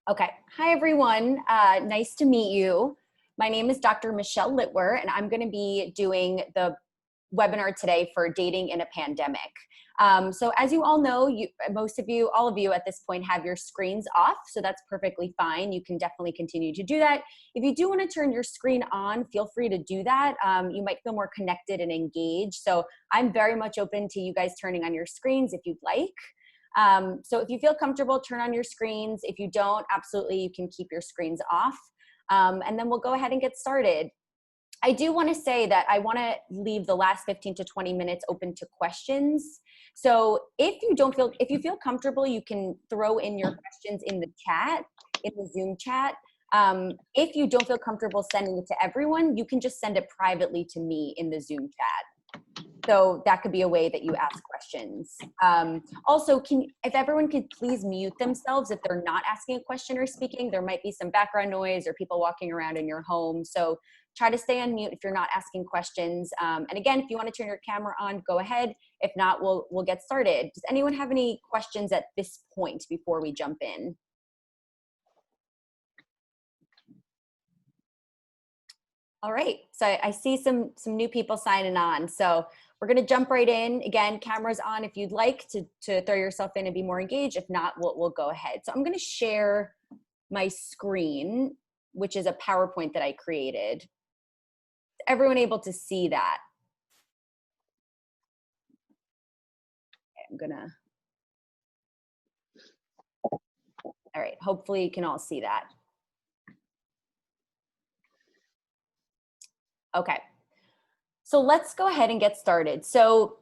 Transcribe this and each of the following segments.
Okay. Hi, everyone. Nice to meet you. My name is Dr. Michelle Litwer, and I'm going to be doing the webinar today for dating in a pandemic. So as you all know, most of you, all of you at this point have your screens off, so that's perfectly fine. You can definitely continue to do that. If you do want to turn your screen on, feel free to do that. You might feel more connected and engaged. So I'm very much open to you guys turning on your screens if you'd like. So if you feel comfortable, turn on your screens. If you don't, absolutely, you can keep your screens off. And then we'll go ahead and get started. I do want to say that I want to leave the last 15 to 20 minutes open to questions. So if you feel comfortable, you can throw in your questions in the chat, in the Zoom chat. If you don't feel comfortable sending it to everyone, you can just send it privately to me in the Zoom chat. So that could be a way that you ask questions. Also, if everyone could please mute themselves if they're not asking a question or speaking. There might be some background noise or people walking around in your home. So try to stay on mute if you're not asking questions. And again, if you want to turn your camera on, go ahead. If not, we'll get started. Does anyone have any questions at this point before we jump in? All right, so I see some new people signing on. So we're gonna jump right in. Again, cameras on if you'd like to throw yourself in and be more engaged. If not, we'll go ahead. So I'm gonna share my screen, which is a PowerPoint that I created. Is everyone able to see that? Okay, I'm gonna, all right, hopefully you can all see that. Okay, so let's go ahead and get started. So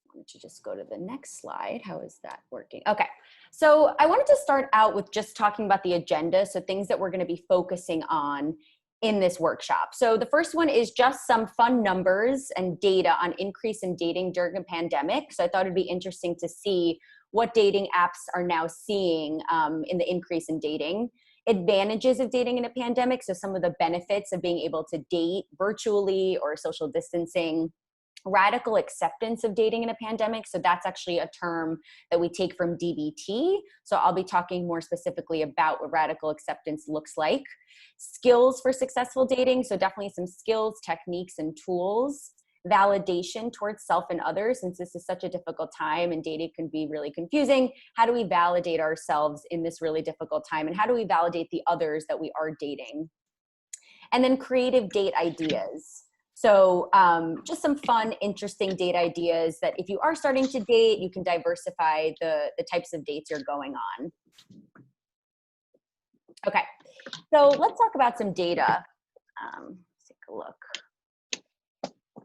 why don't you just go to the next slide? How is that working? Okay, so I wanted to start out with just talking about the agenda, so things that we're going to be focusing on in this workshop. So the first one is just some fun numbers and data on increase in dating during the pandemic. So I thought it'd be interesting to see what dating apps are now seeing in the increase in dating. Advantages of dating in a pandemic, so some of the benefits of being able to date virtually or social distancing. Radical acceptance of dating in a pandemic. So that's actually a term that we take from DBT. So I'll be talking more specifically about what radical acceptance looks like. Skills for successful dating. So definitely some skills, techniques, and tools. Validation towards self and others, since this is such a difficult time and dating can be really confusing. How do we validate ourselves in this really difficult time? And how do we validate the others that we are dating? And then creative date ideas. So just some fun, interesting date ideas that if you are starting to date, you can diversify the types of dates you're going on. Okay, so let's talk about some data. Let's take a look.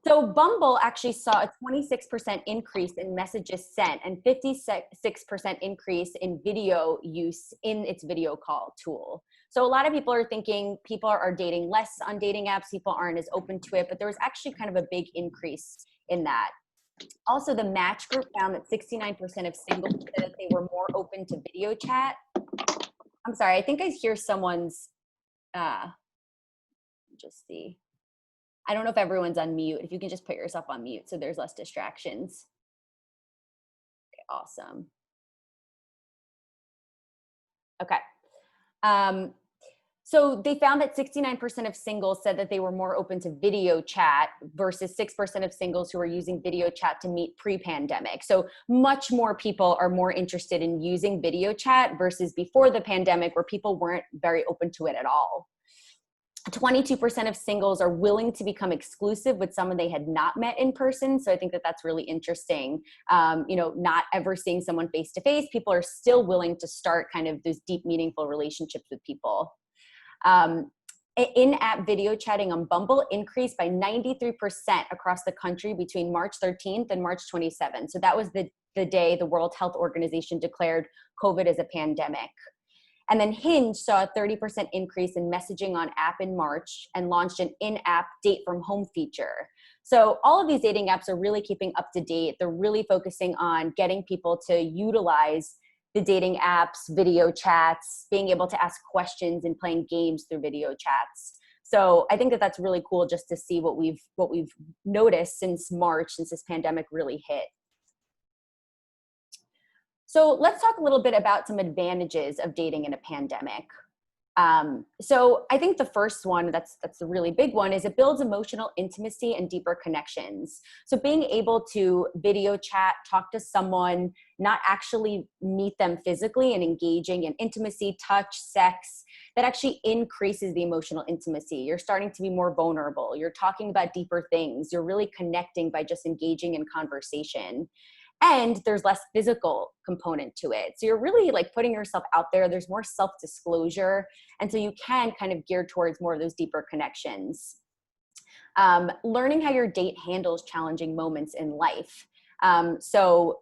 So Bumble actually saw a 26% increase in messages sent and 56% increase in video use in its video call tool. So a lot of people are thinking people are dating less on dating apps, people aren't as open to it, but there was actually kind of a big increase in that. Also, the Match group found that 69% of singles said that they were more open to video chat. I'm sorry, I think I hear someone's, just see. I don't know if everyone's on mute. If you can just put yourself on mute so there's less distractions. Okay, awesome. Okay. So they found that 69% of singles said that they were more open to video chat versus 6% of singles who are using video chat to meet pre-pandemic. So much more people are more interested in using video chat versus before the pandemic where people weren't very open to it at all. 22% of singles are willing to become exclusive with someone they had not met in person. So I think that that's really interesting. Not ever seeing someone face to face, people are still willing to start kind of those deep, meaningful relationships with people. In-app video chatting on Bumble increased by 93% across the country between March 13th and March 27th. So that was the day the World Health Organization declared COVID as a pandemic. And then Hinge saw a 30% increase in messaging on app in March and launched an in-app date from home feature. So all of these dating apps are really keeping up to date. They're really focusing on getting people to utilize the dating apps, video chats, being able to ask questions and playing games through video chats. So I think that that's really cool just to see what we've noticed since March, since this pandemic really hit. So let's talk a little bit about some advantages of dating in a pandemic. So I think the first one, that's the really big one, is it builds emotional intimacy and deeper connections. So being able to video chat, talk to someone, not actually meet them physically, and engaging in intimacy, touch, sex, that actually increases the emotional intimacy. You're starting to be more vulnerable. You're talking about deeper things. You're really connecting by just engaging in conversation. And there's less physical component to it. So you're really like putting yourself out there. There's more self-disclosure. And so you can kind of gear towards more of those deeper connections. Learning how your date handles challenging moments in life. So,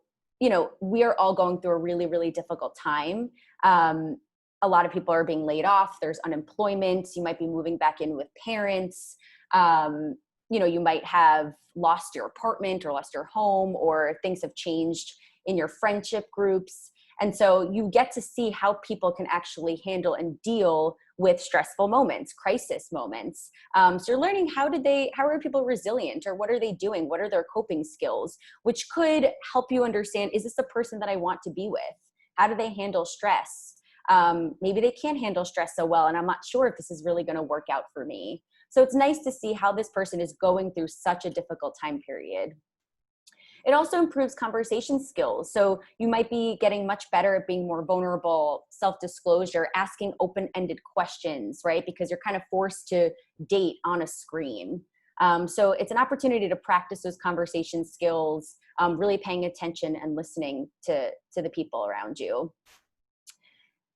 we are all going through a really, really difficult time. A lot of people are being laid off. There's unemployment. You might be moving back in with parents. You might have lost your apartment or lost your home, or things have changed in your friendship groups. And so you get to see how people can actually handle and deal with stressful moments, crisis moments. So you're learning how are people resilient, or what are they doing? What are their coping skills, which could help you understand, is this the person that I want to be with? How do they handle stress? Maybe they can't handle stress so well, and I'm not sure if this is really going to work out for me. So it's nice to see how this person is going through such a difficult time period. It also improves conversation skills. So you might be getting much better at being more vulnerable, self-disclosure, asking open-ended questions, right? Because you're kind of forced to date on a screen. So it's an opportunity to practice those conversation skills, really paying attention and listening to the people around you.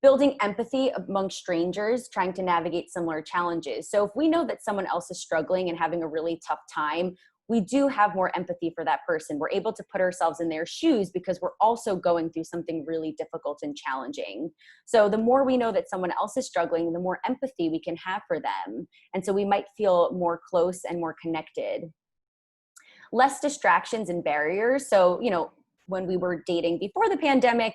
Building empathy among strangers, trying to navigate similar challenges. So if we know that someone else is struggling and having a really tough time, we do have more empathy for that person. We're able to put ourselves in their shoes because we're also going through something really difficult and challenging. So the more we know that someone else is struggling, the more empathy we can have for them. And so we might feel more close and more connected. Less distractions and barriers. So, when we were dating before the pandemic,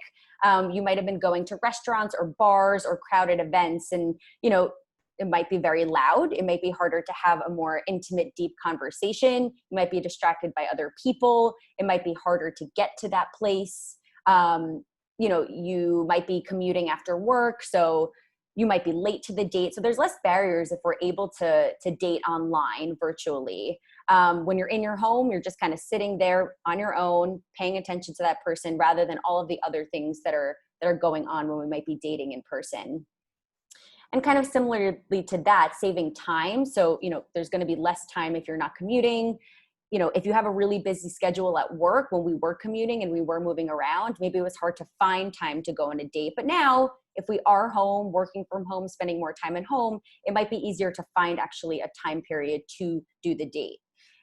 you might have been going to restaurants or bars or crowded events, and, it might be very loud. It might be harder to have a more intimate, deep conversation. You might be distracted by other people. It might be harder to get to that place. You might be commuting after work, so you might be late to the date. So there's less barriers if we're able to date online virtually. When you're in your home, you're just kind of sitting there on your own, paying attention to that person, rather than all of the other things that are going on when we might be dating in person. And kind of similarly to that, saving time. So, there's going to be less time if you're not commuting. If you have a really busy schedule at work, when we were commuting and we were moving around, maybe it was hard to find time to go on a date. But now, if we are home, working from home, spending more time at home, it might be easier to find actually a time period to do the date.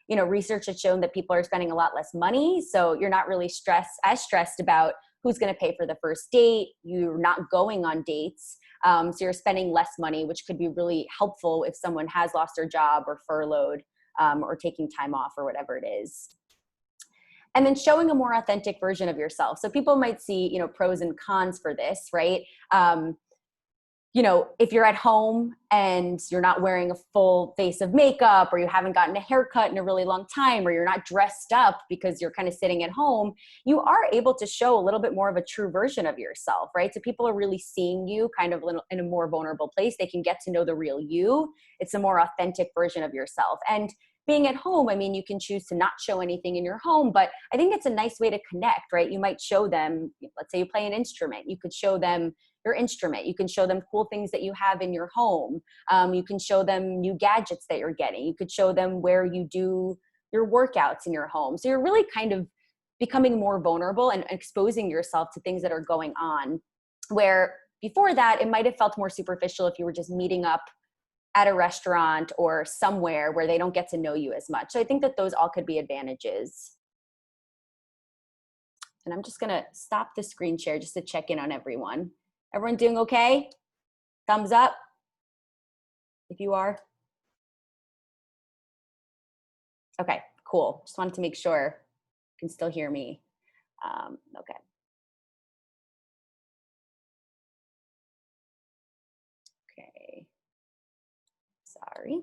Research has shown that people are spending a lot less money. So you're not really stressed about who's going to pay for the first date. You're not going on dates. So you're spending less money, which could be really helpful if someone has lost their job or furloughed, or taking time off or whatever it is. And then showing a more authentic version of yourself. So people might see, pros and cons for this, right? If you're at home and you're not wearing a full face of makeup, or you haven't gotten a haircut in a really long time, or you're not dressed up because you're kind of sitting at home, you are able to show a little bit more of a true version of yourself, right? So people are really seeing you kind of in a more vulnerable place. They can get to know the real you. It's a more authentic version of yourself. And being at home, you can choose to not show anything in your home, but I think it's a nice way to connect, right? You might show them, let's say you play an instrument, you could show them your instrument. You can show them cool things that you have in your home. You can show them new gadgets that you're getting. You could show them where you do your workouts in your home. So you're really kind of becoming more vulnerable and exposing yourself to things that are going on, where before that, it might have felt more superficial if you were just meeting up at a restaurant or somewhere where they don't get to know you as much. So I think that those all could be advantages. And I'm just gonna stop the screen share just to check in on everyone. Everyone doing okay? Thumbs up if you are. Okay, cool. Just wanted to make sure you can still hear me. Okay. Okay. Sorry.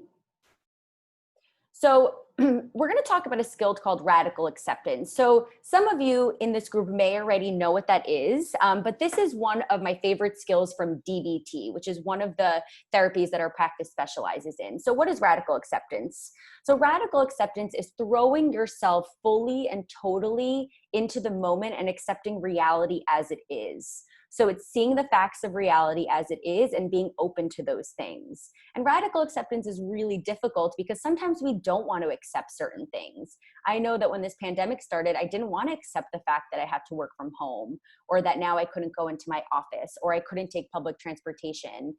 So we're going to talk about a skill called radical acceptance. So some of you in this group may already know what that is, but this is one of my favorite skills from DBT, which is one of the therapies that our practice specializes in. So what is radical acceptance? So radical acceptance is throwing yourself fully and totally into the moment and accepting reality as it is. So it's seeing the facts of reality as it is and being open to those things. And radical acceptance is really difficult because sometimes we don't want to accept certain things. I know that when this pandemic started, I didn't want to accept the fact that I had to work from home, or that now I couldn't go into my office, or I couldn't take public transportation,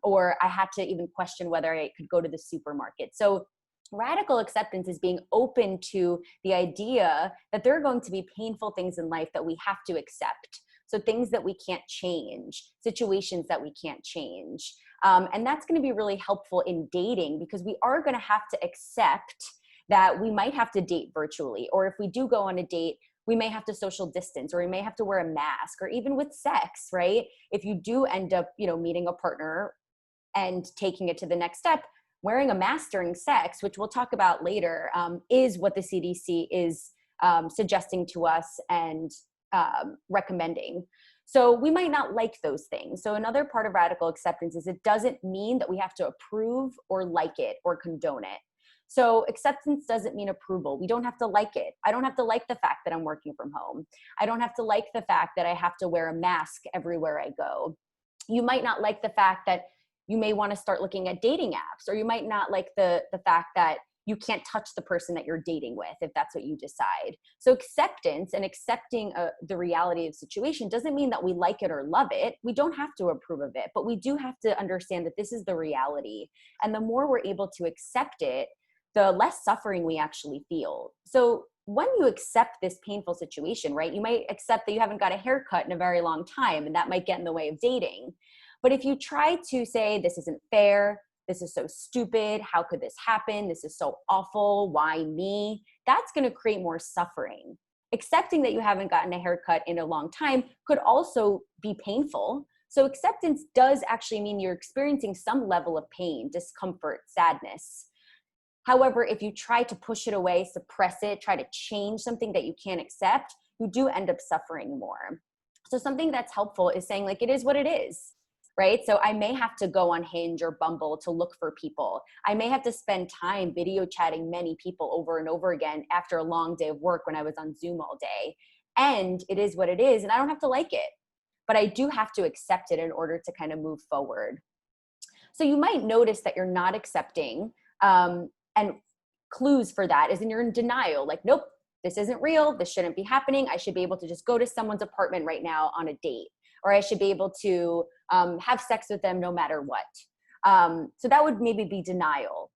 or I had to even question whether I could go to the supermarket. So radical acceptance is being open to the idea that there are going to be painful things in life that we have to accept. So things that we can't change, situations that we can't change. And that's going to be really helpful in dating, because we are going to have to accept that we might have to date virtually, or if we do go on a date, we may have to social distance, or we may have to wear a mask, or even with sex, right? If you do end up, meeting a partner and taking it to the next step, wearing a mask during sex, which we'll talk about later, is what the CDC is suggesting to us and recommending. So we might not like those things. So another part of radical acceptance is it doesn't mean that we have to approve or like it or condone it. So acceptance doesn't mean approval. We don't have to like it. I don't have to like the fact that I'm working from home. I don't have to like the fact that I have to wear a mask everywhere I go. You might not like the fact that you may want to start looking at dating apps, or you might not like the fact that you can't touch the person that you're dating with, if that's what you decide. So acceptance and accepting the reality of the situation doesn't mean that we like it or love it. We don't have to approve of it, but we do have to understand that this is the reality. And the more we're able to accept it, the less suffering we actually feel. So when you accept this painful situation, right, you might accept that you haven't got a haircut in a very long time, and that might get in the way of dating. But if you try to say, this isn't fair, this is so stupid, how could this happen? This is so awful, why me? That's going to create more suffering. Accepting that you haven't gotten a haircut in a long time could also be painful. So acceptance does actually mean you're experiencing some level of pain, discomfort, sadness. However, if you try to push it away, suppress it, try to change something that you can't accept, you do end up suffering more. So something that's helpful is saying, like, it is what it is. Right? So I may have to go on Hinge or Bumble to look for people. I may have to spend time video chatting many people over and over again after a long day of work when I was on Zoom all day. And it is what it is, and I don't have to like it. But I do have to accept it in order to kind of move forward. So you might notice that you're not accepting, and clues for that is you're in denial. Like, nope, this isn't real. This shouldn't be happening. I should be able to just go to someone's apartment right now on a date. Or I should be able to have sex with them no matter what. So that would maybe be denial.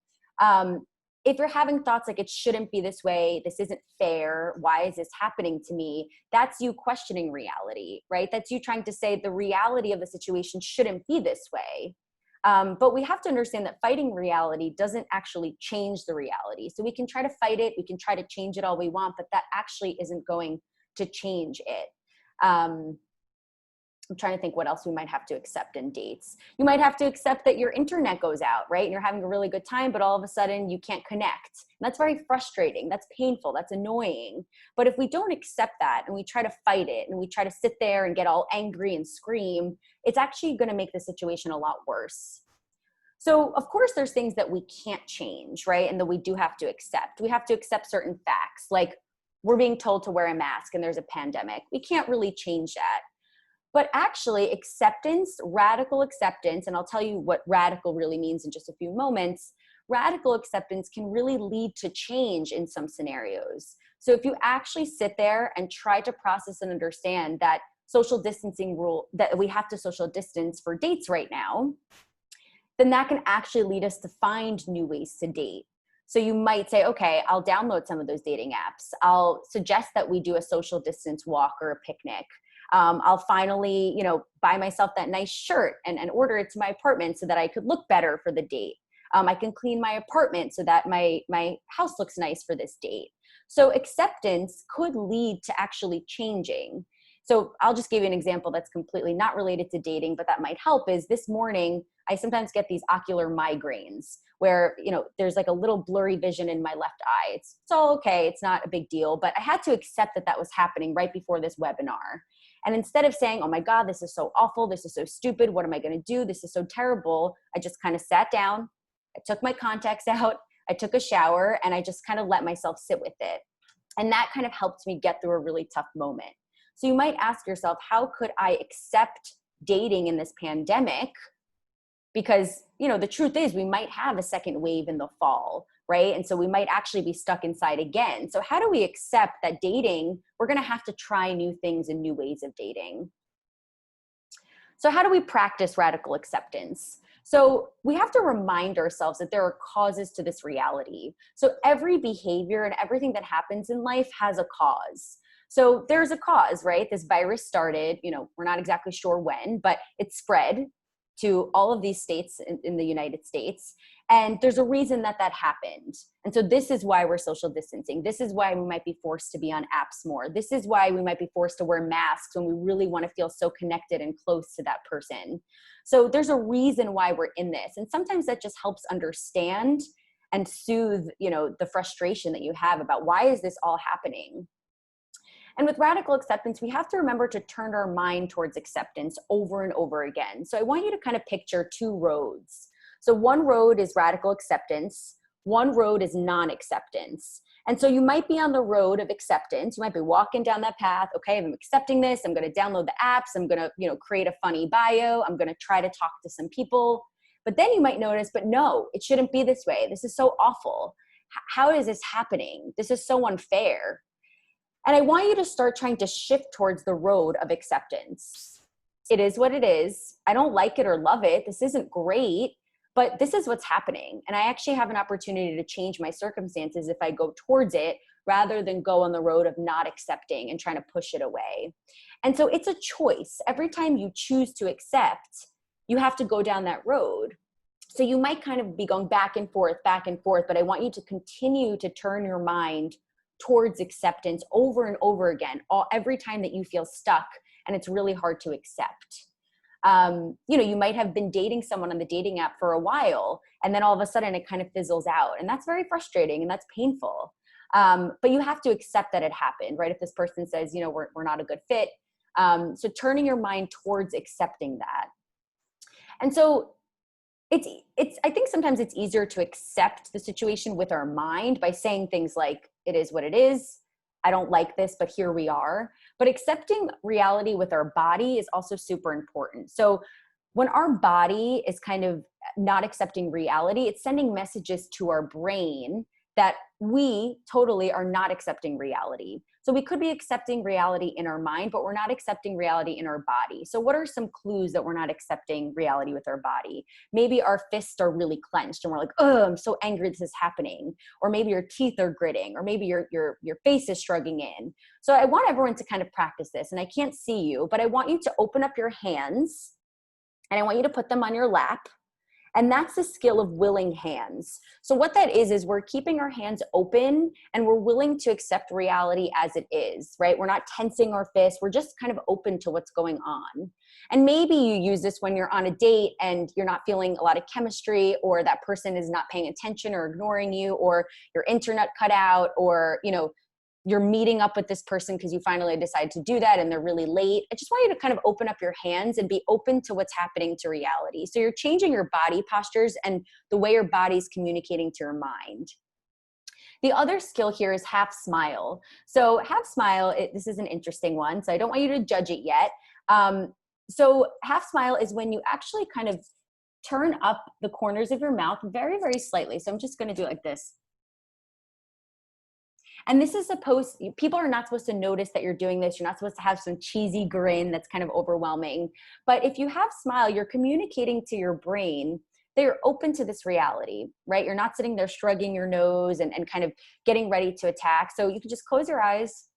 If you're having thoughts like, it shouldn't be this way, this isn't fair, why is this happening to me? That's you questioning reality, right? That's you trying to say the reality of the situation shouldn't be this way. But we have to understand that fighting reality doesn't actually change the reality. So we can try to fight it, we can try to change it all we want, but that actually isn't going to change it. I'm trying to think what else we might have to accept in dates. You might have to accept that your internet goes out, right? And you're having a really good time, but all of a sudden you can't connect. And that's very frustrating. That's painful. That's annoying. But if we don't accept that and we try to fight it and we try to sit there and get all angry and scream, it's actually going to make the situation a lot worse. So of course there's things that we can't change, right? And that we do have to accept. We have to accept certain facts, like we're being told to wear a mask and there's a pandemic. We can't really change that. But actually acceptance, radical acceptance, and I'll tell you what radical really means in just a few moments, radical acceptance can really lead to change in some scenarios. So if you actually sit there and try to process and understand that social distancing rule, that we have to social distance for dates right now, then that can actually lead us to find new ways to date. So you might say, okay, I'll download some of those dating apps. I'll suggest that we do a social distance walk or a picnic. I'll finally, buy myself that nice shirt and order it to my apartment so that I could look better for the date. I can clean my apartment so that my house looks nice for this date. So acceptance could lead to actually changing. So I'll just give you an example that's completely not related to dating, but that might help. Is this morning, I sometimes get these ocular migraines where, there's like a little blurry vision in my left eye. It's all okay. It's not a big deal, but I had to accept that that was happening right before this webinar. And instead of saying, oh my God, this is so awful, this is so stupid, what am I going to do? This is so terrible. I just kind of sat down, I took my contacts out, I took a shower, and I just kind of let myself sit with it. And that kind of helped me get through a really tough moment. So you might ask yourself, how could I accept dating in this pandemic? Because, the truth is we might have a second wave in the fall, right? And so we might actually be stuck inside again. So how do we accept that dating, we're going to have to try new things and new ways of dating? So how do we practice radical acceptance? So we have to remind ourselves that there are causes to this reality. So every behavior and everything that happens in life has a cause. So there's a cause, right? This virus started, we're not exactly sure when, but it spread to all of these states in the United States. And there's a reason that happened. And so this is why we're social distancing. This is why we might be forced to be on apps more. This is why we might be forced to wear masks when we really want to feel so connected and close to that person. So there's a reason why we're in this. And sometimes that just helps understand and soothe, the frustration that you have about why is this all happening? And with radical acceptance, we have to remember to turn our mind towards acceptance over and over again. So I want you to kind of picture two roads. So one road is radical acceptance. One road is non-acceptance. And so you might be on the road of acceptance. You might be walking down that path. Okay, I'm accepting this. I'm going to download the apps. I'm going to, create a funny bio. I'm going to try to talk to some people. But then you might notice, but no, it shouldn't be this way. This is so awful. How is this happening? This is so unfair. And I want you to start trying to shift towards the road of acceptance. It is what it is. I don't like it or love it. This isn't great, but this is what's happening. And I actually have an opportunity to change my circumstances if I go towards it rather than go on the road of not accepting and trying to push it away. And so it's a choice. Every time you choose to accept, you have to go down that road. So you might kind of be going back and forth, but I want you to continue to turn your mind towards acceptance over and over again, every time that you feel stuck and it's really hard to accept. You might have been dating someone on the dating app for a while, and then all of a sudden it kind of fizzles out. And that's very frustrating and that's painful. But you have to accept that it happened, right? If this person says, we're not a good fit. So turning your mind towards accepting that. And so I think sometimes it's easier to accept the situation with our mind by saying things like, it is what it is. I don't like this, but here we are. But accepting reality with our body is also super important. So when our body is kind of not accepting reality, it's sending messages to our brain that we totally are not accepting reality. So we could be accepting reality in our mind, but we're not accepting reality in our body. So what are some clues that we're not accepting reality with our body? Maybe our fists are really clenched and we're like, oh, I'm so angry this is happening. Or maybe your teeth are gritting, or maybe your face is shrugging in. So I want everyone to kind of practice this, and I can't see you, but I want you to open up your hands and I want you to put them on your lap. And that's the skill of willing hands. So what that is we're keeping our hands open and we're willing to accept reality as it is, right? We're not tensing our fists. We're just kind of open to what's going on. And maybe you use this when you're on a date and you're not feeling a lot of chemistry, or that person is not paying attention or ignoring you, or your internet cut out, or, you're meeting up with this person because you finally decide to do that and they're really late. I just want you to kind of open up your hands and be open to what's happening to reality. So you're changing your body postures and the way your body's communicating to your mind. The other skill here is half smile. So half smile, this is an interesting one, so I don't want you to judge it yet. So half smile is when you actually kind of turn up the corners of your mouth very, very slightly. So I'm just going to do it like this. And this is people are not supposed to notice that you're doing this. You're not supposed to have some cheesy grin that's kind of overwhelming. But if you have smile, you're communicating to your brain that you're open to this reality, right? You're not sitting there shrugging your nose and kind of getting ready to attack. So you can just close your eyes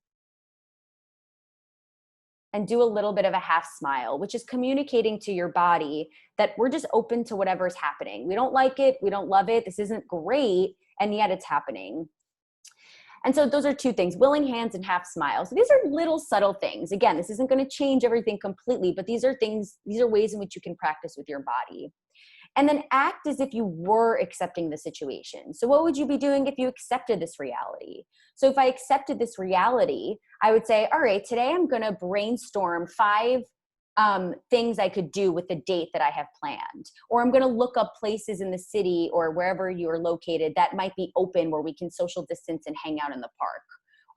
and do a little bit of a half smile, which is communicating to your body that we're just open to whatever's happening. We don't like it. We don't love it. This isn't great. And yet it's happening. And so those are two things, willing hands and half smiles. So these are little subtle things. Again, this isn't going to change everything completely, but these are ways in which you can practice with your body. And then act as if you were accepting the situation. So what would you be doing if you accepted this reality? So if I accepted this reality, I would say, all right, today I'm going to brainstorm 5 things I could do with the date that I have planned. Or I'm going to look up places in the city or wherever you are located that might be open where we can social distance and hang out in the park.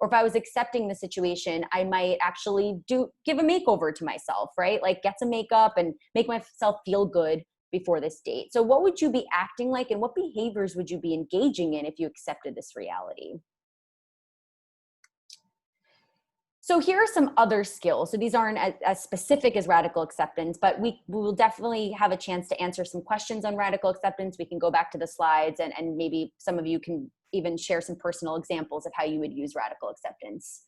Or if I was accepting the situation, I might actually give a makeover to myself, right? Like get some makeup and make myself feel good before this date. So what would you be acting like and what behaviors would you be engaging in if you accepted this reality? So here are some other skills. So these aren't as specific as radical acceptance, but we will definitely have a chance to answer some questions on radical acceptance. We can go back to the slides and maybe some of you can even share some personal examples of how you would use radical acceptance.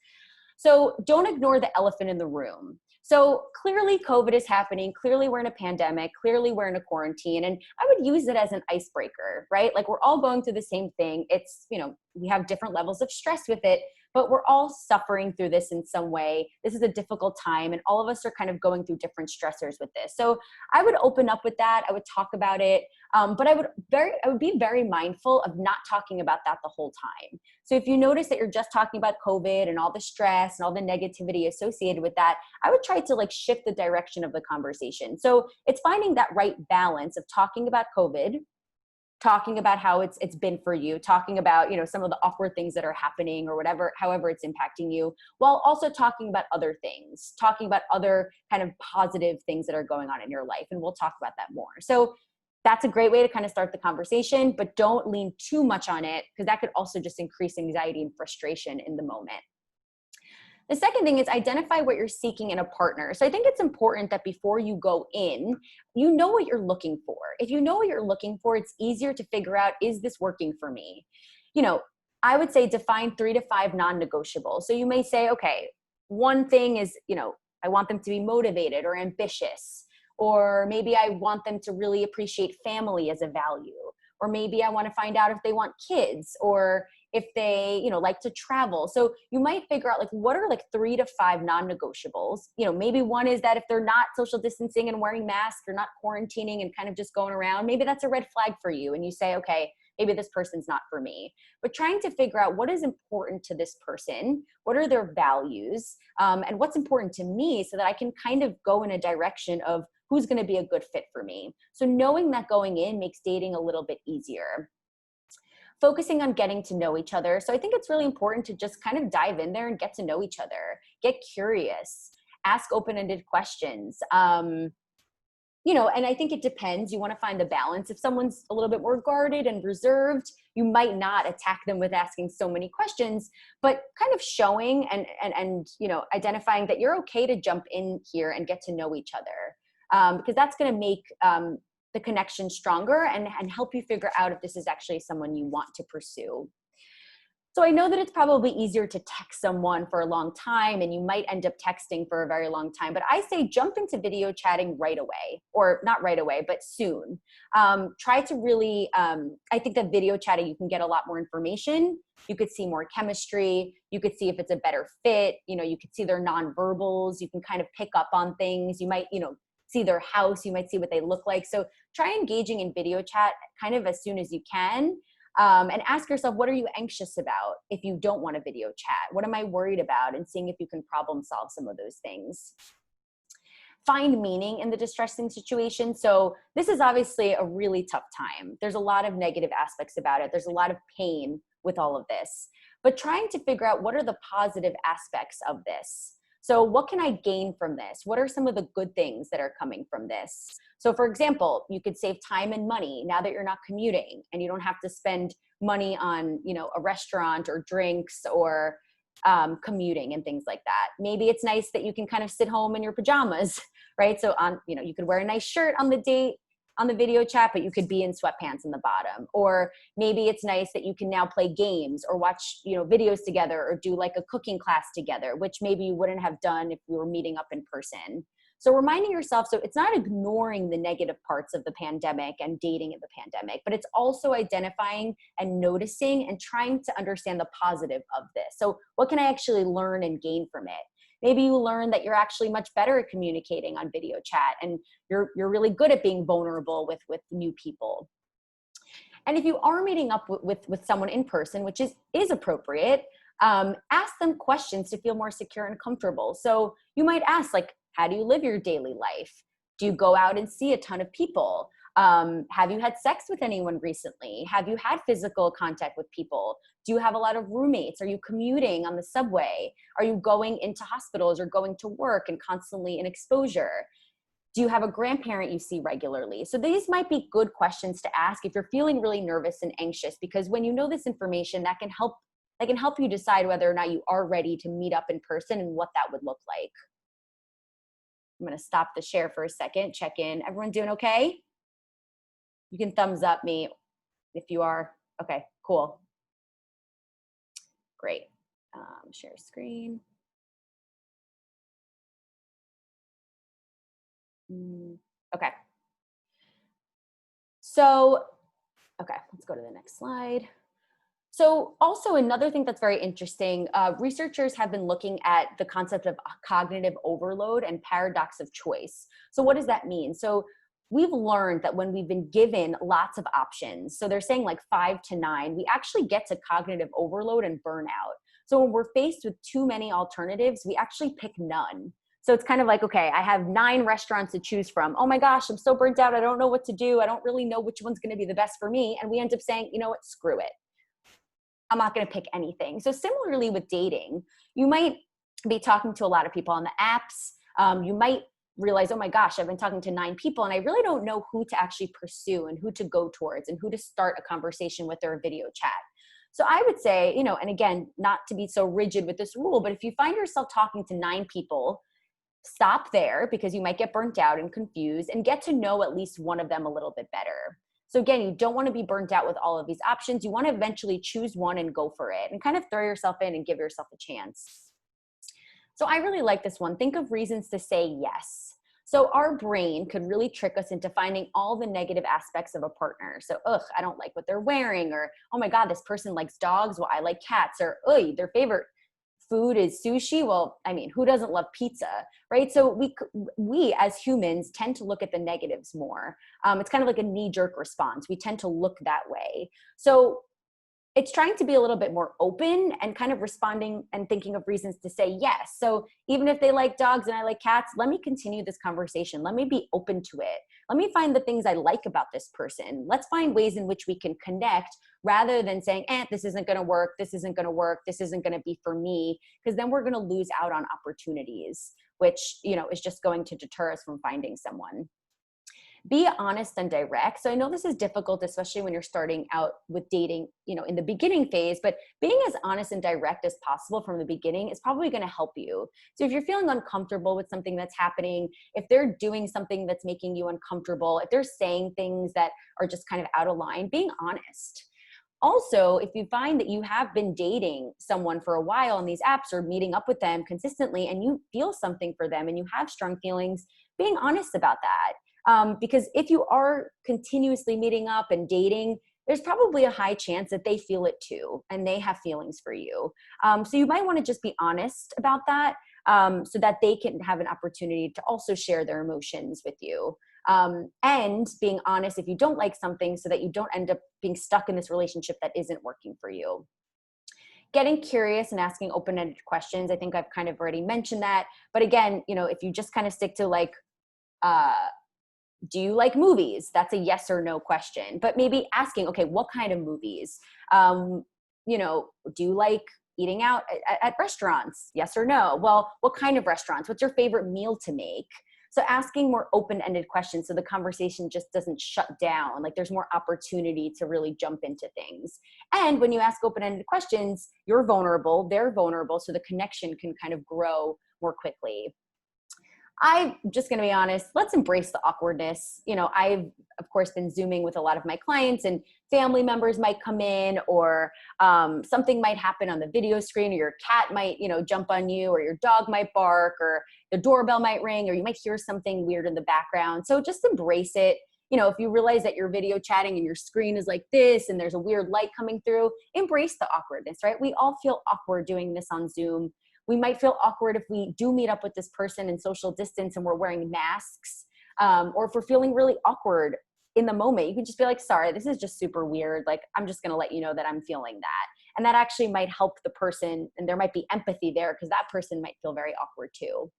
So don't ignore the elephant in the room. So clearly COVID is happening. Clearly we're in a pandemic. Clearly we're in a quarantine. And I would use it as an icebreaker, right? Like we're all going through the same thing. It's, we have different levels of stress with it, but we're all suffering through this in some way. This is a difficult time and all of us are kind of going through different stressors with this. So I would open up with that. I would talk about it. But I would be very mindful of not talking about that the whole time. So if you notice that you're just talking about COVID and all the stress and all the negativity associated with that, I would try to shift the direction of the conversation. So it's finding that right balance of talking about COVID, talking about how it's been for you, talking about, some of the awkward things that are happening or however it's impacting you, while also talking about other things, talking about other kind of positive things that are going on in your life. And we'll talk about that more. So that's a great way to kind of start the conversation, but don't lean too much on it because that could also just increase anxiety and frustration in the moment. The second thing is identify what you're seeking in a partner. So I think it's important that before you go in, you know what you're looking for. If you know what you're looking for, it's easier to figure out, is this working for me? I would say define 3 to 5 non-negotiables. So you may say, okay, one thing is, I want them to be motivated or ambitious, or maybe I want them to really appreciate family as a value, or maybe I want to find out if they want kids, or if they, like to travel. So you might figure out what are 3 to 5 non-negotiables. Maybe one is that if they're not social distancing and wearing masks, or not quarantining and kind of just going around, maybe that's a red flag for you. And you say, okay, maybe this person's not for me. But trying to figure out what is important to this person, what are their values, and what's important to me so that I can kind of go in a direction of who's going to be a good fit for me. So knowing that going in makes dating a little bit easier. Focusing on getting to know each other. So I think it's really important to just kind of dive in there and get to know each other, get curious, ask open-ended questions. And I think it depends. You want to find the balance. If someone's a little bit more guarded and reserved, you might not attack them with asking so many questions, but kind of showing and identifying that you're okay to jump in here and get to know each other. Because that's going to make the connection stronger and help you figure out if this is actually someone you want to pursue. So I know that it's probably easier to text someone for a long time and you might end up texting for a very long time, but I say jump into video chatting right away, or not right away, but soon. Try to really, I think that video chatting, you can get a lot more information. You could see more chemistry. You could see if it's a better fit. You could see their nonverbals. You can kind of pick up on things. You might, see their house. You might see what they look like. So try engaging in video chat kind of as soon as you can. And ask yourself, what are you anxious about if you don't want a video chat? What am I worried about? And seeing if you can problem solve some of those things. Find meaning in the distressing situation. So this is obviously a really tough time. There's a lot of negative aspects about it. There's a lot of pain with all of this. But trying to figure out what are the positive aspects of this. So what can I gain from this? What are some of the good things that are coming from this? So for example, you could save time and money now that you're not commuting and you don't have to spend money on, a restaurant or drinks or commuting and things like that. Maybe it's nice that you can kind of sit home in your pajamas, right? So you could wear a nice shirt on the date, on the video chat, but you could be in sweatpants in the bottom. Or maybe it's nice that you can now play games or watch, videos together or do like a cooking class together, which maybe you wouldn't have done if we were meeting up in person. So reminding yourself, so it's not ignoring the negative parts of the pandemic and dating in the pandemic, but it's also identifying and noticing and trying to understand the positive of this. So what can I actually learn and gain from it? Maybe you learn that you're actually much better at communicating on video chat, and you're really good at being vulnerable with new people. And if you are meeting up with someone in person, which is appropriate, ask them questions to feel more secure and comfortable. So you might ask, like, how do you live your daily life? Do you go out and see a ton of people? Have you had sex with anyone recently? Have you had physical contact with people? Do you have a lot of roommates? Are you commuting on the subway? Are you going into hospitals or going to work and constantly in exposure? Do you have a grandparent you see regularly? So these might be good questions to ask if you're feeling really nervous and anxious, because when you know this information, that can help you decide whether or not you are ready to meet up in person and what that would look like. I'm going to stop the share for a second, check in. Everyone doing okay? You can thumbs up me if you are. Okay, cool. Great. Share screen. Okay. So, okay, let's go to the next slide. So also another thing that's very interesting, researchers have been looking at the concept of cognitive overload and paradox of choice. So what does that mean? So we've learned that when we've been given lots of options, so they're saying like 5 to 9, we actually get to cognitive overload and burnout. So when we're faced with too many alternatives, we actually pick none. So it's kind of like, okay, I have 9 restaurants to choose from. Oh my gosh, I'm so burnt out. I don't know what to do. I don't really know which one's going to be the best for me. And we end up saying, you know what, screw it. I'm not going to pick anything. So similarly with dating, you might be talking to a lot of people on the apps. You might realize, oh my gosh, I've been talking to 9 people and I really don't know who to actually pursue and who to go towards and who to start a conversation with or a video chat. So I would say, and again, not to be so rigid with this rule, but if you find yourself talking to 9 people, stop there, because you might get burnt out and confused, and get to know at least one of them a little bit better. So again, you don't want to be burnt out with all of these options. You want to eventually choose one and go for it and kind of throw yourself in and give yourself a chance. So I really like this one. Think of reasons to say yes. So our brain could really trick us into finding all the negative aspects of a partner. So, I don't like what they're wearing, or, oh my God, this person likes dogs. Well, I like cats, or, their favorite food is sushi. Well, I mean, who doesn't love pizza, right? So we as humans tend to look at the negatives more. It's kind of like a knee-jerk response. We tend to look that way. So it's trying to be a little bit more open and kind of responding and thinking of reasons to say yes. So even if they like dogs and I like cats, let me continue this conversation. Let me be open to it. Let me find the things I like about this person. Let's find ways in which we can connect, rather than saying, this isn't going to work. This isn't going to work. This isn't going to be for me. Because then we're going to lose out on opportunities, which, is just going to deter us from finding someone. Be honest and direct. So I know this is difficult, especially when you're starting out with dating, in the beginning phase, but being as honest and direct as possible from the beginning is probably going to help you. So if you're feeling uncomfortable with something that's happening, if they're doing something that's making you uncomfortable, if they're saying things that are just kind of out of line, being honest. Also, if you find that you have been dating someone for a while on these apps or meeting up with them consistently and you feel something for them and you have strong feelings, being honest about that. Because if you are continuously meeting up and dating, there's probably a high chance that they feel it too, and they have feelings for you. So you might want to just be honest about that, so that they can have an opportunity to also share their emotions with you. And being honest if you don't like something, so that you don't end up being stuck in this relationship that isn't working for you. Getting curious and asking open-ended questions. I think I've kind of already mentioned that. But again, if you just kind of stick to like, do you like movies? That's a yes or no question. But maybe asking, okay, what kind of movies? Do you like eating out at restaurants? Yes or no? Well, what kind of restaurants? What's your favorite meal to make? So asking more open-ended questions, so the conversation just doesn't shut down. Like there's more opportunity to really jump into things. And when you ask open-ended questions, you're vulnerable, they're vulnerable, so the connection can kind of grow more quickly. I'm just going to be honest, let's embrace the awkwardness. I've, of course, been Zooming with a lot of my clients, and family members might come in, or something might happen on the video screen, or your cat might, jump on you, or your dog might bark, or the doorbell might ring, or you might hear something weird in the background. So just embrace it. If you realize that you're video chatting and your screen is like this and there's a weird light coming through, embrace the awkwardness, right? We all feel awkward doing this on Zoom. We might feel awkward if we do meet up with this person in social distance and we're wearing masks, or if we're feeling really awkward in the moment. You can just be like, sorry, this is just super weird. Like, I'm just going to let you know that I'm feeling that. And that actually might help the person, and there might be empathy there because that person might feel very awkward too.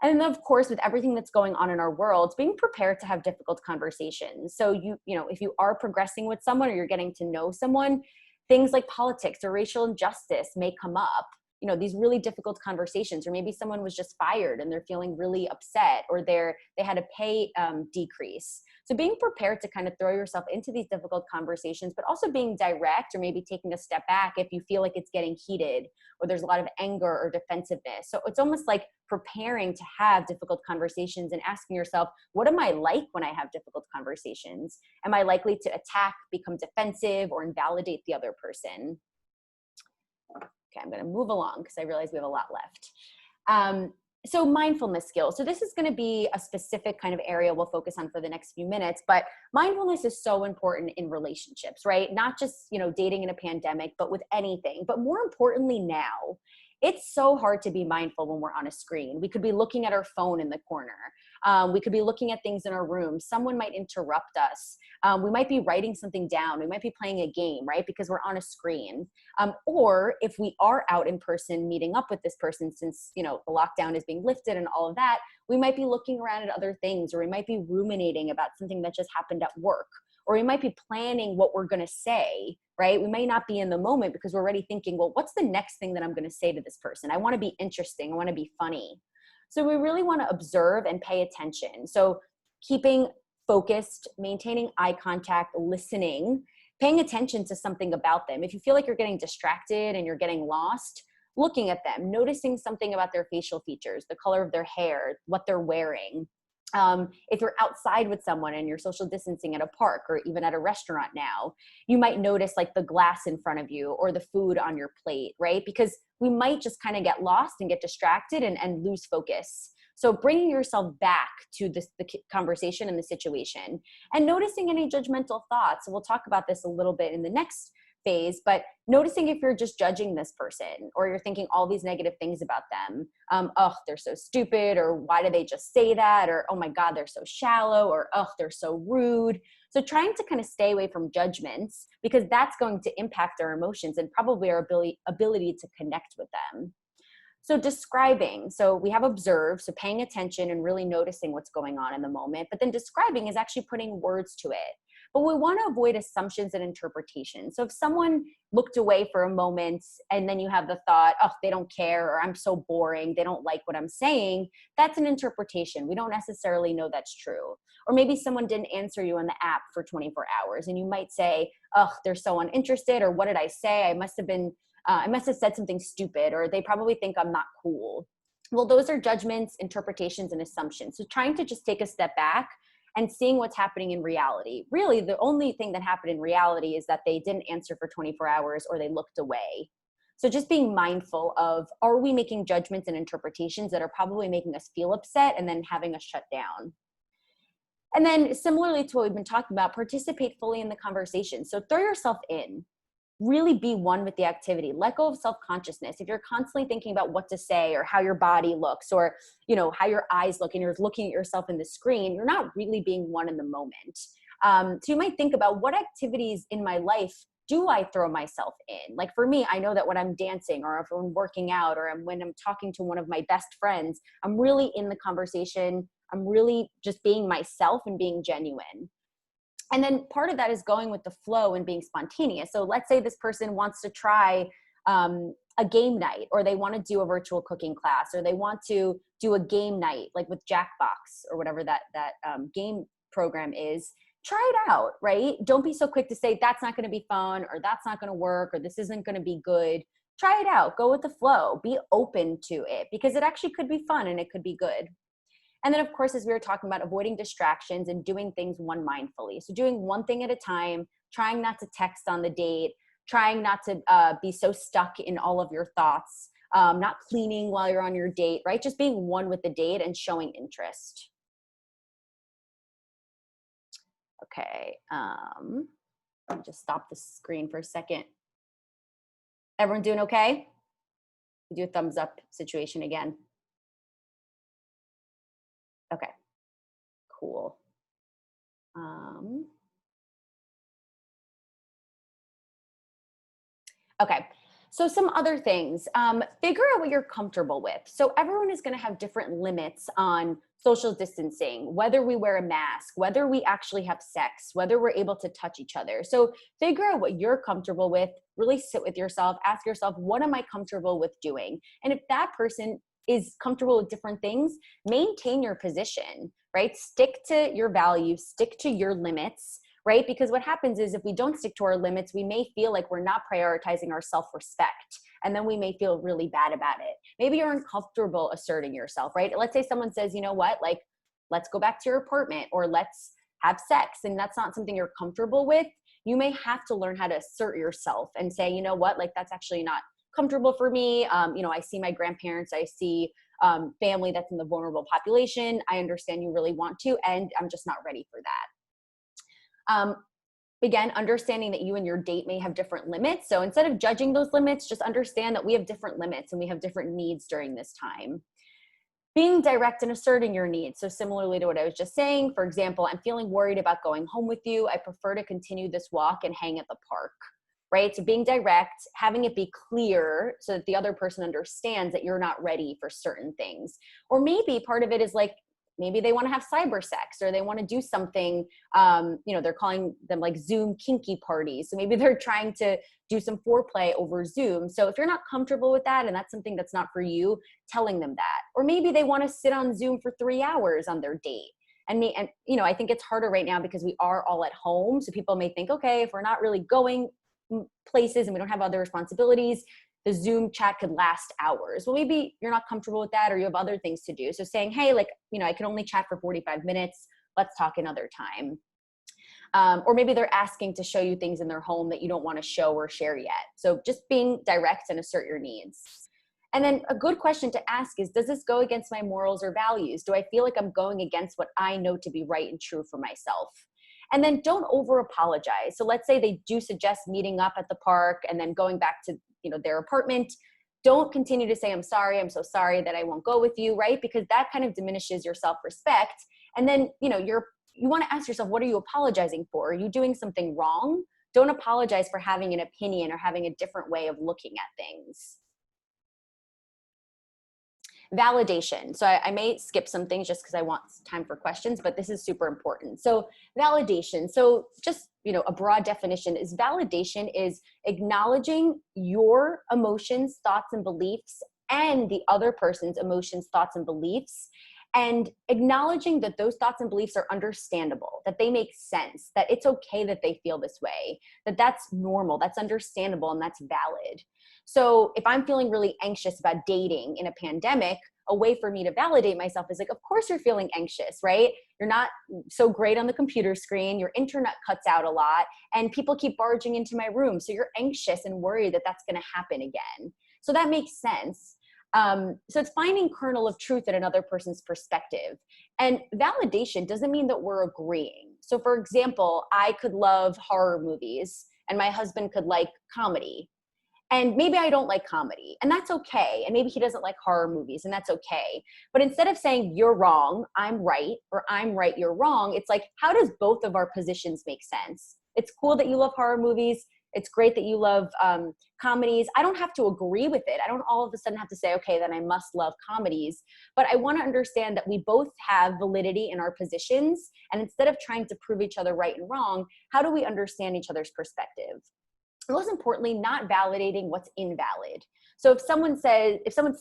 And then, of course, with everything that's going on in our world, being prepared to have difficult conversations. So if you are progressing with someone or you're getting to know someone, things like politics or racial injustice may come up. These really difficult conversations, or maybe someone was just fired and they're feeling really upset, or they had a pay decrease. So being prepared to kind of throw yourself into these difficult conversations, but also being direct, or maybe taking a step back if you feel like it's getting heated or there's a lot of anger or defensiveness. So it's almost like preparing to have difficult conversations and asking yourself, what am I like when I have difficult conversations? Am I likely to attack, become defensive, or invalidate the other person? Okay, I'm going to move along because I realize we have a lot left. So mindfulness skills. So this is going to be a specific kind of area we'll focus on for the next few minutes, but mindfulness is so important in relationships, right? Not just, dating in a pandemic, but with anything. But more importantly now, it's so hard to be mindful when we're on a screen. We could be looking at our phone in the corner. We could be looking at things in our room. Someone might interrupt us. We might be writing something down. We might be playing a game, right? Because we're on a screen. Or if we are out in person meeting up with this person, since, the lockdown is being lifted and all of that, we might be looking around at other things, or we might be ruminating about something that just happened at work, or we might be planning what we're going to say, right? We may not be in the moment because we're already thinking, well, what's the next thing that I'm going to say to this person? I want to be interesting. I want to be funny. So we really want to observe and pay attention. So keeping focused, maintaining eye contact, listening, paying attention to something about them. If you feel like you're getting distracted and you're getting lost, looking at them, noticing something about their facial features, the color of their hair, what they're wearing. If you're outside with someone and you're social distancing at a park or even at a restaurant now, you might notice like the glass in front of you or the food on your plate, right? Because we might just kind of get lost and get distracted and lose focus. So bringing yourself back to the conversation and the situation, and noticing any judgmental thoughts. We'll talk about this a little bit in the next phase, but noticing if you're just judging this person or you're thinking all these negative things about them. Oh, they're so stupid, or why did they just say that? Or, oh my God, they're so shallow, or, oh, they're so rude. So trying to kind of stay away from judgments, because that's going to impact our emotions and probably our ability to connect with them. So describing, so we have observe, so paying attention and really noticing what's going on in the moment, but then describing is actually putting words to it. But we want to avoid assumptions and interpretations. So if someone looked away for a moment and then you have the thought, oh, they don't care, or I'm so boring, they don't like what I'm saying, that's an interpretation. We don't necessarily know that's true. Or maybe someone didn't answer you on the app for 24 hours and you might say, oh, they're so uninterested, or what did I say? I must have said something stupid, or they probably think I'm not cool. Well, those are judgments, interpretations, and assumptions. So trying to just take a step back and seeing what's happening in reality. Really, the only thing that happened in reality is that they didn't answer for 24 hours or they looked away. So just being mindful of, are we making judgments and interpretations that are probably making us feel upset and then having us shut down? And then similarly to what we've been talking about, participate fully in the conversation. So throw yourself in. Really be one with the activity. Let go of self-consciousness. If you're constantly thinking about what to say or how your body looks, or how your eyes look, and you're looking at yourself in the screen, you're not really being one in the moment. So you might think about, what activities in my life do I throw myself in? Like for me, I know that when I'm dancing, or if I'm working out, or when I'm talking to one of my best friends, I'm really in the conversation. I'm really just being myself and being genuine. And then part of that is going with the flow and being spontaneous. So let's say this person wants to try a game night, or they want to do a virtual cooking class, or they want to do a game night, like with Jackbox or whatever that game program is. Try it out, right? Don't be so quick to say that's not going to be fun, or that's not going to work, or this isn't going to be good. Try it out. Go with the flow. Be open to it, because it actually could be fun and it could be good. And then of course, as we were talking about, avoiding distractions and doing things one mindfully. So doing one thing at a time, trying not to text on the date, trying not to be so stuck in all of your thoughts, not cleaning while you're on your date, right? Just being one with the date and showing interest. Okay, let me just stop the screen for a second. Everyone doing okay? We do a thumbs up situation again. Okay, cool. Okay. So some other things, figure out what you're comfortable with. So everyone is going to have different limits on social distancing, whether we wear a mask, whether we actually have sex, whether we're able to touch each other. So figure out what you're comfortable with, really sit with yourself, ask yourself, what am I comfortable with doing? And if that person is comfortable with different things, maintain your position, right? Stick to your values, stick to your limits, right? Because what happens is if we don't stick to our limits, we may feel like we're not prioritizing our self-respect. And then we may feel really bad about it. Maybe you're uncomfortable asserting yourself, right? Let's say someone says, you know what, like, let's go back to your apartment or let's have sex. And that's not something you're comfortable with. You may have to learn how to assert yourself and say, you know what, like, that's actually not comfortable for me. I see my grandparents, I see family that's in the vulnerable population. I understand you really want to, and I'm just not ready for that. Again, understanding that you and your date may have different limits. So instead of judging those limits, just understand that we have different limits and we have different needs during this time. Being direct and asserting your needs. So similarly to what I was just saying, for example, I'm feeling worried about going home with you. I prefer to continue this walk and hang at the park, right? So being direct, having it be clear so that the other person understands that you're not ready for certain things. Or maybe part of it is like, maybe they want to have cyber sex or they want to do something, they're calling them like Zoom kinky parties. So maybe they're trying to do some foreplay over Zoom. So if you're not comfortable with that and that's something that's not for you, telling them that. Or maybe they want to sit on Zoom for 3 hours on their date. And I think it's harder right now because we are all at home. So people may think, okay, if we're not really going places and we don't have other responsibilities, the Zoom chat could last hours. Well, maybe you're not comfortable with that or you have other things to do. So saying, hey, I can only chat for 45 minutes. Let's talk another time. Or maybe they're asking to show you things in their home that you don't want to show or share yet. So just being direct and assert your needs. And then a good question to ask is, does this go against my morals or values? Do I feel like I'm going against what I know to be right and true for myself? And then don't over apologize. So let's say they do suggest meeting up at the park and then going back to their apartment. Don't continue to say, I'm sorry, I'm so sorry that I won't go with you, right? Because that kind of diminishes your self-respect. And then, you want to ask yourself, what are you apologizing for? Are you doing something wrong? Don't apologize for having an opinion or having a different way of looking at things. Validation. So I may skip some things just because I want time for questions, but this is super important. So validation. So just, a broad definition is validation is acknowledging your emotions, thoughts, and beliefs and the other person's emotions, thoughts, and beliefs, and acknowledging that those thoughts and beliefs are understandable, that they make sense, that it's okay that they feel this way, that that's normal, that's understandable, and that's valid. So if I'm feeling really anxious about dating in a pandemic, a way for me to validate myself is like, of course you're feeling anxious, right? You're not so great on the computer screen, your internet cuts out a lot, and people keep barging into my room. So you're anxious and worried that that's going to happen again. So that makes sense. So it's finding kernel of truth in another person's perspective. And validation doesn't mean that we're agreeing. So for example, I could love horror movies and my husband could like comedy. And maybe I don't like comedy, and that's okay. And maybe he doesn't like horror movies, and that's okay. But instead of saying you're wrong, I'm right, or I'm right, you're wrong, it's like, how does both of our positions make sense? It's cool that you love horror movies. It's great that you love comedies. I don't have to agree with it. I don't all of a sudden have to say, okay, then I must love comedies. But I want to understand that we both have validity in our positions. And instead of trying to prove each other right and wrong, how do we understand each other's perspective? Most importantly, not validating what's invalid. So if someone's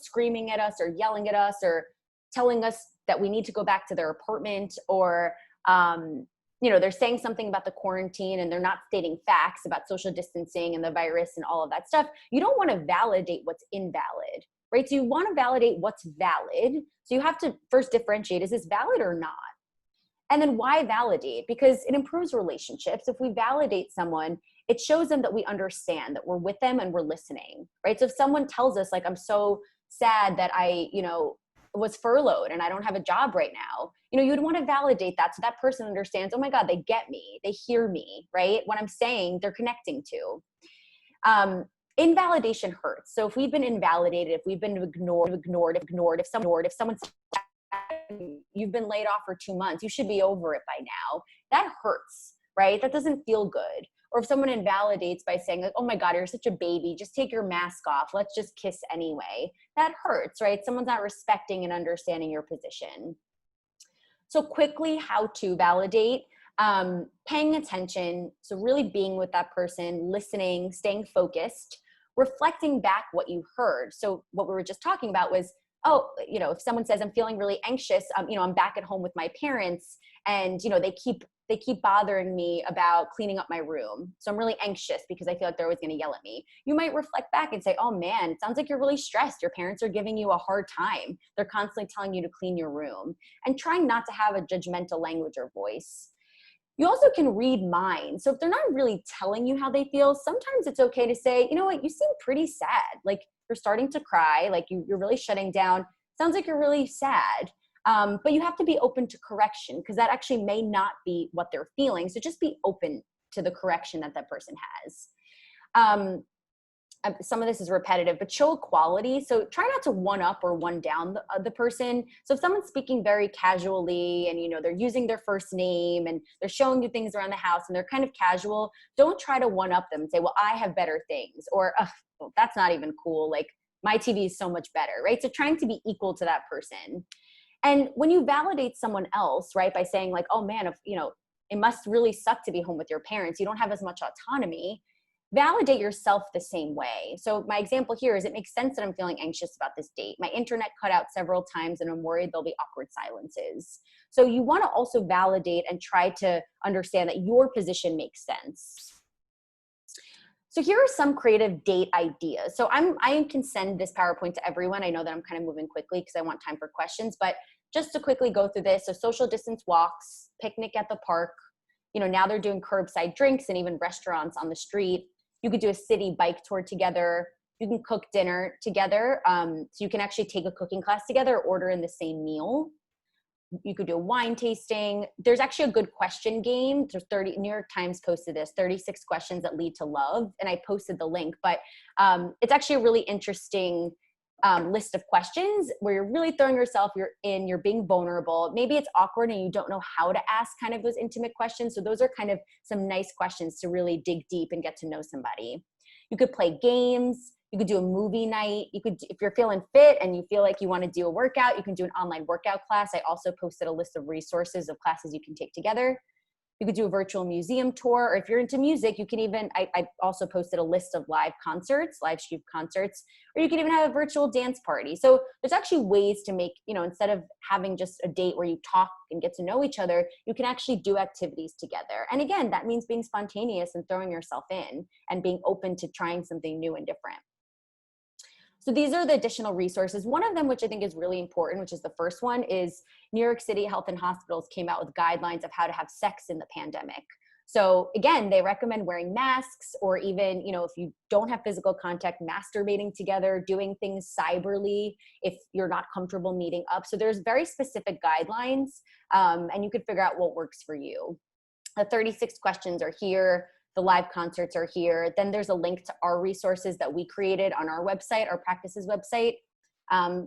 screaming at us or yelling at us or telling us that we need to go back to their apartment, or they're saying something about the quarantine and they're not stating facts about social distancing and the virus and all of that stuff, you don't want to validate what's invalid. right? So you want to validate what's valid. So you have to first differentiate, is this valid or not? And then why validate? Because it improves relationships. If we validate someone, it shows them that we understand, that we're with them and we're listening, right? So if someone tells us like, I'm so sad that I, was furloughed and I don't have a job right now, you'd want to validate that so that person understands, oh my God, they get me, they hear me, right? What I'm saying, they're connecting to. Invalidation hurts. So if we've been invalidated, if we've been ignored, if someone's you've been laid off for 2 months, you should be over it by now. That hurts, right? That doesn't feel good. Or if someone invalidates by saying like, oh my God, you're such a baby, just take your mask off, let's just kiss anyway. That hurts, right? Someone's not respecting and understanding your position. So quickly, how to validate, paying attention. So really being with that person, listening, staying focused, reflecting back what you heard. So what we were just talking about was, oh, if someone says I'm feeling really anxious, I'm back at home with my parents and, they keep bothering me about cleaning up my room. So I'm really anxious because I feel like they're always going to yell at me. You might reflect back and say, oh man, it sounds like you're really stressed. Your parents are giving you a hard time. They're constantly telling you to clean your room, and trying not to have a judgmental language or voice. You also can read minds. So if they're not really telling you how they feel, sometimes it's okay to say, you know what, you seem pretty sad. Like you're starting to cry, like you're really shutting down. Sounds like you're really sad. But you have to be open to correction because that actually may not be what they're feeling. So just be open to the correction that person has. Some of this is repetitive, but show equality. So try not to one up or one down the person. So if someone's speaking very casually and, they're using their first name and they're showing you things around the house and they're kind of casual, don't try to one up them and say, well, I have better things, or well, that's not even cool. Like my TV is so much better, right? So trying to be equal to that person. And when you validate someone else, right, by saying like, oh man, it must really suck to be home with your parents, you don't have as much autonomy, validate yourself the same way. So my example here is, it makes sense that I'm feeling anxious about this date. My internet cut out several times and I'm worried there'll be awkward silences. So you want to also validate and try to understand that your position makes sense. So here are some creative date ideas. So I can send this PowerPoint to everyone. I know that I'm kind of moving quickly because I want time for questions, but just to quickly go through this. So social distance walks, picnic at the park. Now they're doing curbside drinks and even restaurants on the street. You could do a city bike tour together. You can cook dinner together. So you can actually take a cooking class together or order in the same meal. You could do a wine tasting. There's actually a good question game. There's New York Times posted this, 36 questions that lead to love. And I posted the link, but it's actually a really interesting list of questions where you're really throwing yourself, you're being vulnerable. Maybe it's awkward and you don't know how to ask kind of those intimate questions. So those are kind of some nice questions to really dig deep and get to know somebody. You could play games. You could do a movie night. You could, if you're feeling fit and you feel like you want to do a workout, you can do an online workout class. I also posted a list of resources of classes you can take together. You could do a virtual museum tour, or if you're into music, you can even, I also posted a list of live stream concerts, or you can even have a virtual dance party. So there's actually ways to make, instead of having just a date where you talk and get to know each other, you can actually do activities together. And again, that means being spontaneous and throwing yourself in and being open to trying something new and different. So these are the additional resources. One of them, which I think is really important, which is the first one, is New York City Health and Hospitals came out with guidelines of how to have sex in the pandemic. So again, they recommend wearing masks, or even, if you don't have physical contact, masturbating together, doing things cyberly if you're not comfortable meeting up. So there's very specific guidelines, and you could figure out what works for you. The 36 questions are here. The live concerts are here. Then there's a link to our resources that we created on our website, our practices website.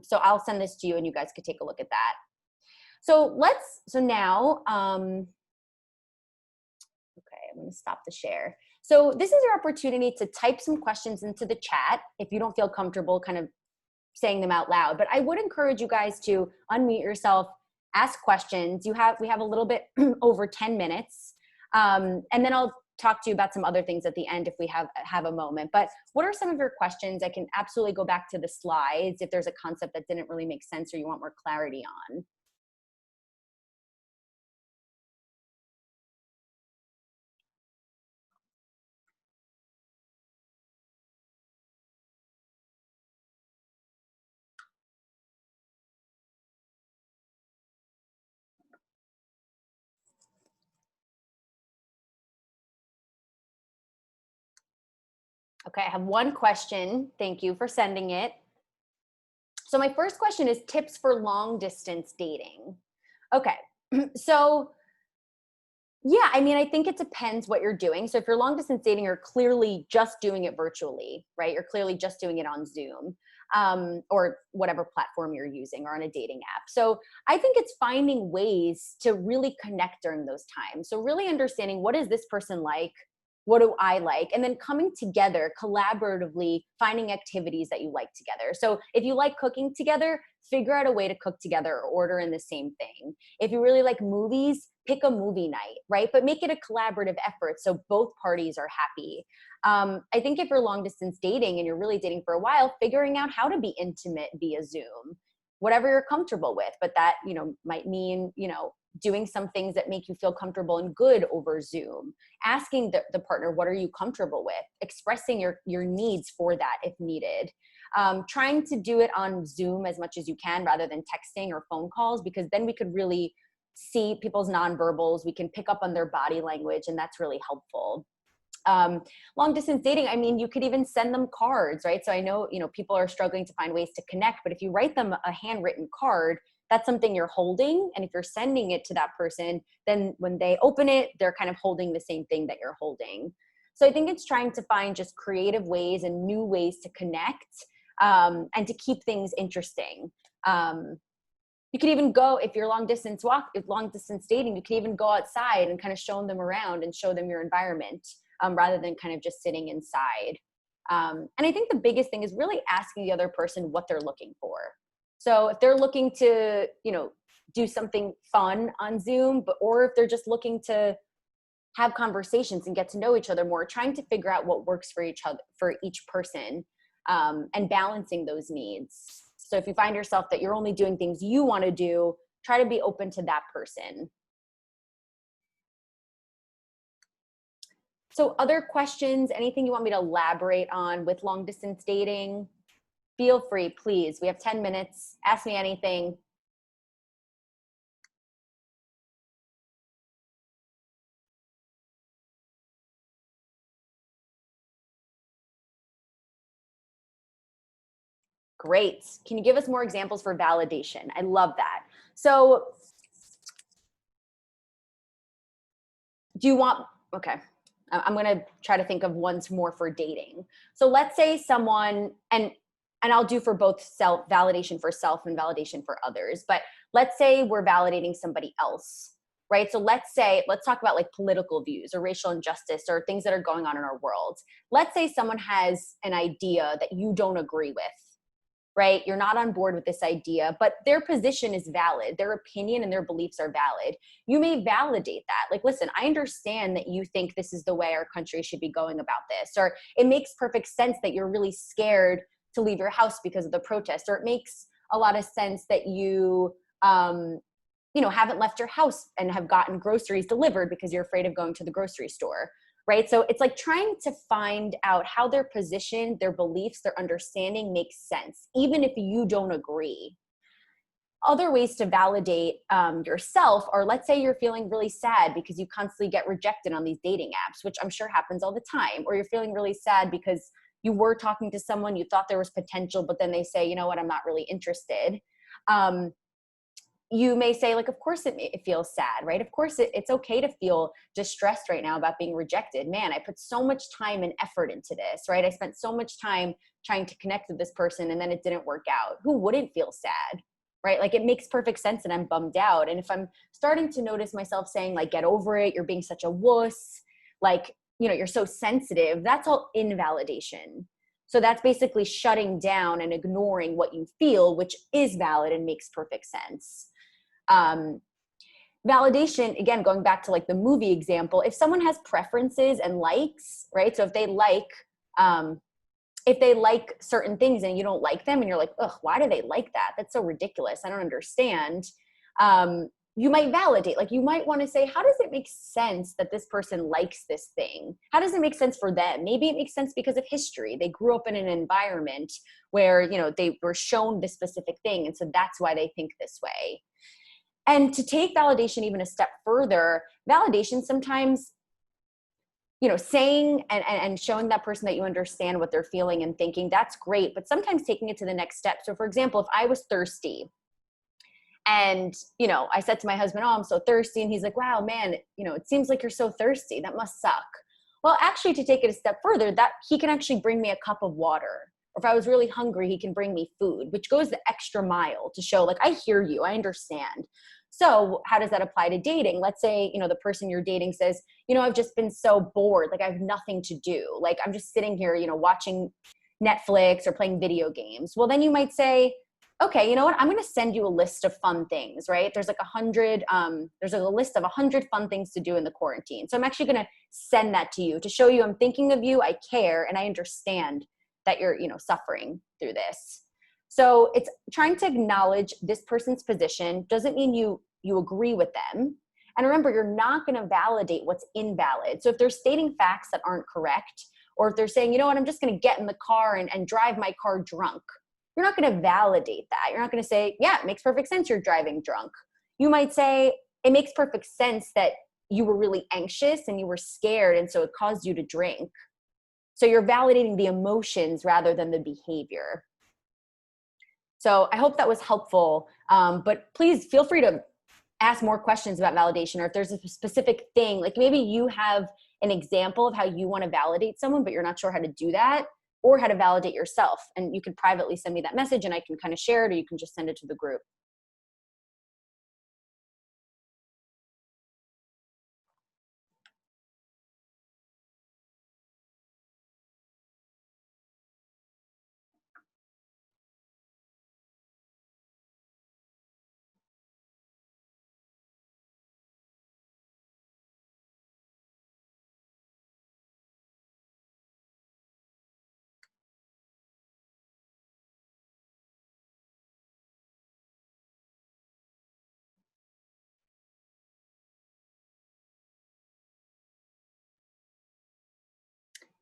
So I'll send this to you and you guys could take a look at that. So now, okay, I'm gonna stop the share. So this is your opportunity to type some questions into the chat if you don't feel comfortable kind of saying them out loud. But I would encourage you guys to unmute yourself, ask questions. We have a little bit over 10 minutes. And then I'll talk to you about some other things at the end if we have a moment. But what are some of your questions? I can absolutely go back to the slides if there's a concept that didn't really make sense or you want more clarity on. Okay, I have one question. Thank you for sending it. So my first question is tips for long distance dating. Okay, so yeah, I mean, I think it depends what you're doing. So if you're long distance dating, you're clearly just doing it virtually, right? You're clearly just doing it on Zoom, or whatever platform you're using, or on a dating app. So I think it's finding ways to really connect during those times. So really understanding, what is this person like? What do I like? And then coming together collaboratively, finding activities that you like together. So if you like cooking together, figure out a way to cook together or order in the same thing. If you really like movies, pick a movie night, right? But make it a collaborative effort so both parties are happy. I think if you're long distance dating and you're really dating for a while, figuring out how to be intimate via Zoom, whatever you're comfortable with. But that, might mean, doing some things that make you feel comfortable and good over Zoom, asking the partner, what are you comfortable with? Expressing your needs for that if needed. Trying to do it on Zoom as much as you can rather than texting or phone calls, because then we could really see people's nonverbals. We can pick up on their body language, and that's really helpful. Long distance dating, I mean, you could even send them cards, right? So I know, people are struggling to find ways to connect, but if you write them a handwritten card, that's something you're holding. And if you're sending it to that person, then when they open it, they're kind of holding the same thing that you're holding. So I think it's trying to find just creative ways and new ways to connect, and to keep things interesting. You can even go, if you're long distance dating, you can even go outside and kind of show them around and show them your environment, rather than kind of just sitting inside. And I think the biggest thing is really asking the other person what they're looking for. So if they're looking to, do something fun on Zoom, or if they're just looking to have conversations and get to know each other more, trying to figure out what works for each person, and balancing those needs. So if you find yourself that you're only doing things you want to do, try to be open to that person. So other questions, anything you want me to elaborate on with long distance dating? Feel free, please. We have 10 minutes. Ask me anything. Great. Can you give us more examples for validation? I love that. So do you want, okay, I'm going to try to think of ones more for dating. So let's say someone, and I'll do for both self validation for self and validation for others, but let's say we're validating somebody else, right? So let's talk about like political views or racial injustice or things that are going on in our world. Let's say someone has an idea that you don't agree with, right? You're not on board with this idea, but their position is valid. Their opinion and their beliefs are valid. You may validate that. Like, listen, I understand that you think this is the way our country should be going about this, or it makes perfect sense that you're really scared to leave your house because of the protest, or it makes a lot of sense that you, haven't left your house and have gotten groceries delivered because you're afraid of going to the grocery store. Right? So it's like trying to find out how their position, their beliefs, their understanding makes sense, even if you don't agree. Other ways to validate yourself are, let's say you're feeling really sad because you constantly get rejected on these dating apps, which I'm sure happens all the time, or you're feeling really sad because you were talking to someone, you thought there was potential, but then they say, you know what, I'm not really interested. You may say, like, of course it feels sad, right? Of course it's okay to feel distressed right now about being rejected. Man, I put so much time and effort into this, right? I spent so much time trying to connect with this person and then it didn't work out. Who wouldn't feel sad, right? Like, it makes perfect sense and I'm bummed out. And if I'm starting to notice myself saying, like, get over it, you're being such a wuss, like, you're so sensitive, that's all invalidation. So that's basically shutting down and ignoring what you feel, which is valid and makes perfect sense. Validation, again, going back to like the movie example, if someone has preferences and likes, right? So if they like certain things and you don't like them and you're like, ugh, why do they like that? That's so ridiculous. I don't understand. You might validate, like you might want to say, how does it make sense that this person likes this thing? How does it make sense for them? Maybe it makes sense because of history. They grew up in an environment where, they were shown this specific thing. And so that's why they think this way. And to take validation even a step further, validation sometimes, saying and showing that person that you understand what they're feeling and thinking, that's great. But sometimes taking it to the next step. So for example, if I was thirsty and, I said to my husband, oh, I'm so thirsty. And he's like, wow, man, it seems like you're so thirsty. That must suck. Well, actually, to take it a step further, that he can actually bring me a cup of water. Or if I was really hungry, he can bring me food, which goes the extra mile to show like, I hear you, I understand. So how does that apply to dating? Let's say, the person you're dating says, I've just been so bored. Like I have nothing to do. Like I'm just sitting here, watching Netflix or playing video games. Well, then you might say, okay, you know what? I'm going to send you a list of fun things, right? There's like there's a list of 100 fun things to do in the quarantine. So I'm actually going to send that to you to show you I'm thinking of you, I care, and I understand that you're, suffering through this. So it's trying to acknowledge this person's position. Doesn't mean you agree with them. And remember, you're not going to validate what's invalid. So if they're stating facts that aren't correct, or if they're saying, you know what, I'm just going to get in the car and drive my car drunk, you're not going to validate that. You're not going to say, yeah, it makes perfect sense you're driving drunk. You might say, it makes perfect sense that you were really anxious and you were scared, and so it caused you to drink. So you're validating the emotions rather than the behavior. So I hope that was helpful. But please feel free to ask more questions about validation, or if there's a specific thing, like maybe you have an example of how you want to validate someone, but you're not sure how to do that, or how to validate yourself. And you can privately send me that message and I can kind of share it, or you can just send it to the group.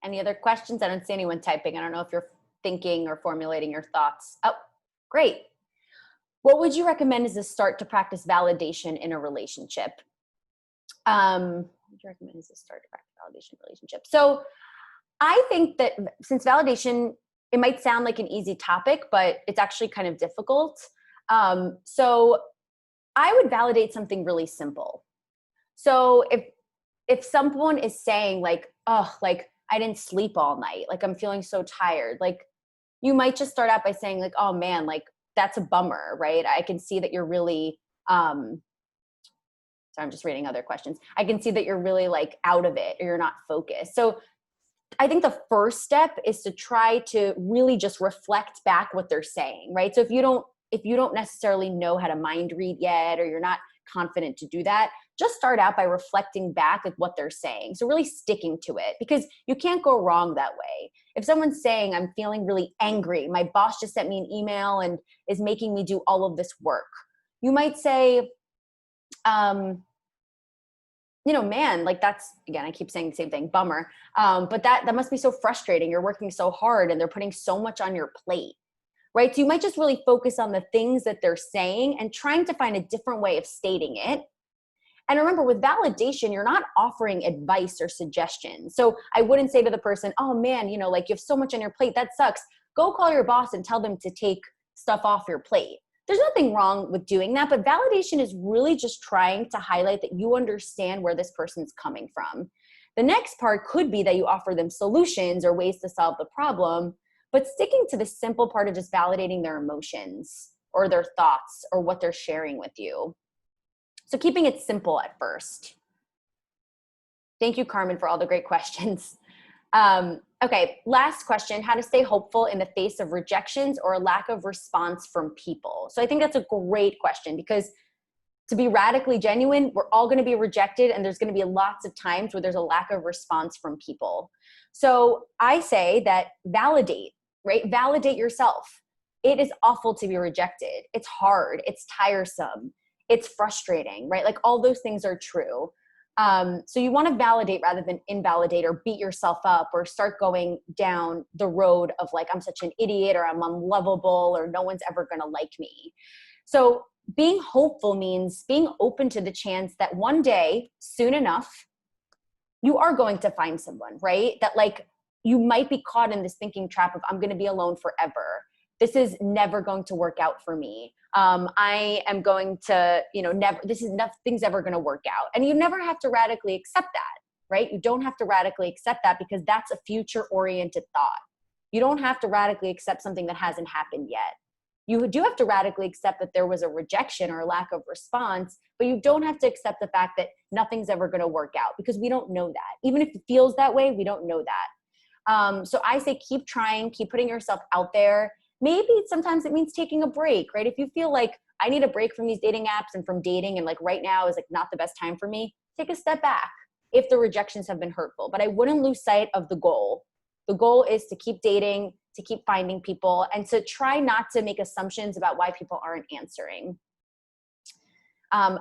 Any other questions? I don't see anyone typing. I don't know if you're thinking or formulating your thoughts. Oh, great. What would you recommend as a start to practice validation in a relationship? What would you recommend as a start to practice validation in a relationship? So I think that since validation, it might sound like an easy topic, but it's actually kind of difficult. So I would validate something really simple. So if someone is saying like, oh, like I didn't sleep all night, like I'm feeling so tired, like you might just start out by saying like, oh man, like that's a bummer, right? I can see that you're really, so I'm just reading other questions. I can see that you're really like out of it or you're not focused. So I think the first step is to try to really just reflect back what they're saying, right? So if you don't necessarily know how to mind read yet, or you're not confident to do that, just start out by reflecting back like what they're saying. So really sticking to it, because you can't go wrong that way. If someone's saying, I'm feeling really angry, my boss just sent me an email and is making me do all of this work, you might say, man, like that's, again, I keep saying the same thing, bummer. But that must be so frustrating. You're working so hard and they're putting so much on your plate, right? So you might just really focus on the things that they're saying and trying to find a different way of stating it. And remember, with validation, you're not offering advice or suggestions. So I wouldn't say to the person, oh man, like you have so much on your plate, that sucks. Go call your boss and tell them to take stuff off your plate. There's nothing wrong with doing that, but validation is really just trying to highlight that you understand where this person's coming from. The next part could be that you offer them solutions or ways to solve the problem, but sticking to the simple part of just validating their emotions or their thoughts or what they're sharing with you. So keeping it simple at first. Thank you, Carmen, for all the great questions. Okay, last question, how to stay hopeful in the face of rejections or a lack of response from people. So I think that's a great question, because to be radically genuine, we're all going to be rejected, and there's going to be lots of times where there's a lack of response from people. So I say that validate, right? Validate yourself. It is awful to be rejected. It's hard. It's tiresome. It's frustrating, right? Like all those things are true. So you want to validate rather than invalidate or beat yourself up or start going down the road of like, I'm such an idiot or I'm unlovable or no one's ever going to like me. So being hopeful means being open to the chance that one day, soon enough, you are going to find someone, right? That like, you might be caught in this thinking trap of, I'm going to be alone forever. This is never going to work out for me. I am going to, nothing's ever going to work out. And you never have to radically accept that, right? You don't have to radically accept that, because that's a future oriented thought. You don't have to radically accept something that hasn't happened yet. You do have to radically accept that there was a rejection or a lack of response, but you don't have to accept the fact that nothing's ever going to work out, because we don't know that. Even if it feels that way, we don't know that. So I say, keep trying, keep putting yourself out there. Maybe sometimes it means taking a break, right? If you feel like I need a break from these dating apps and from dating, and like right now is like not the best time for me, take a step back if the rejections have been hurtful. But I wouldn't lose sight of the goal. The goal is to keep dating, to keep finding people, and to try not to make assumptions about why people aren't answering.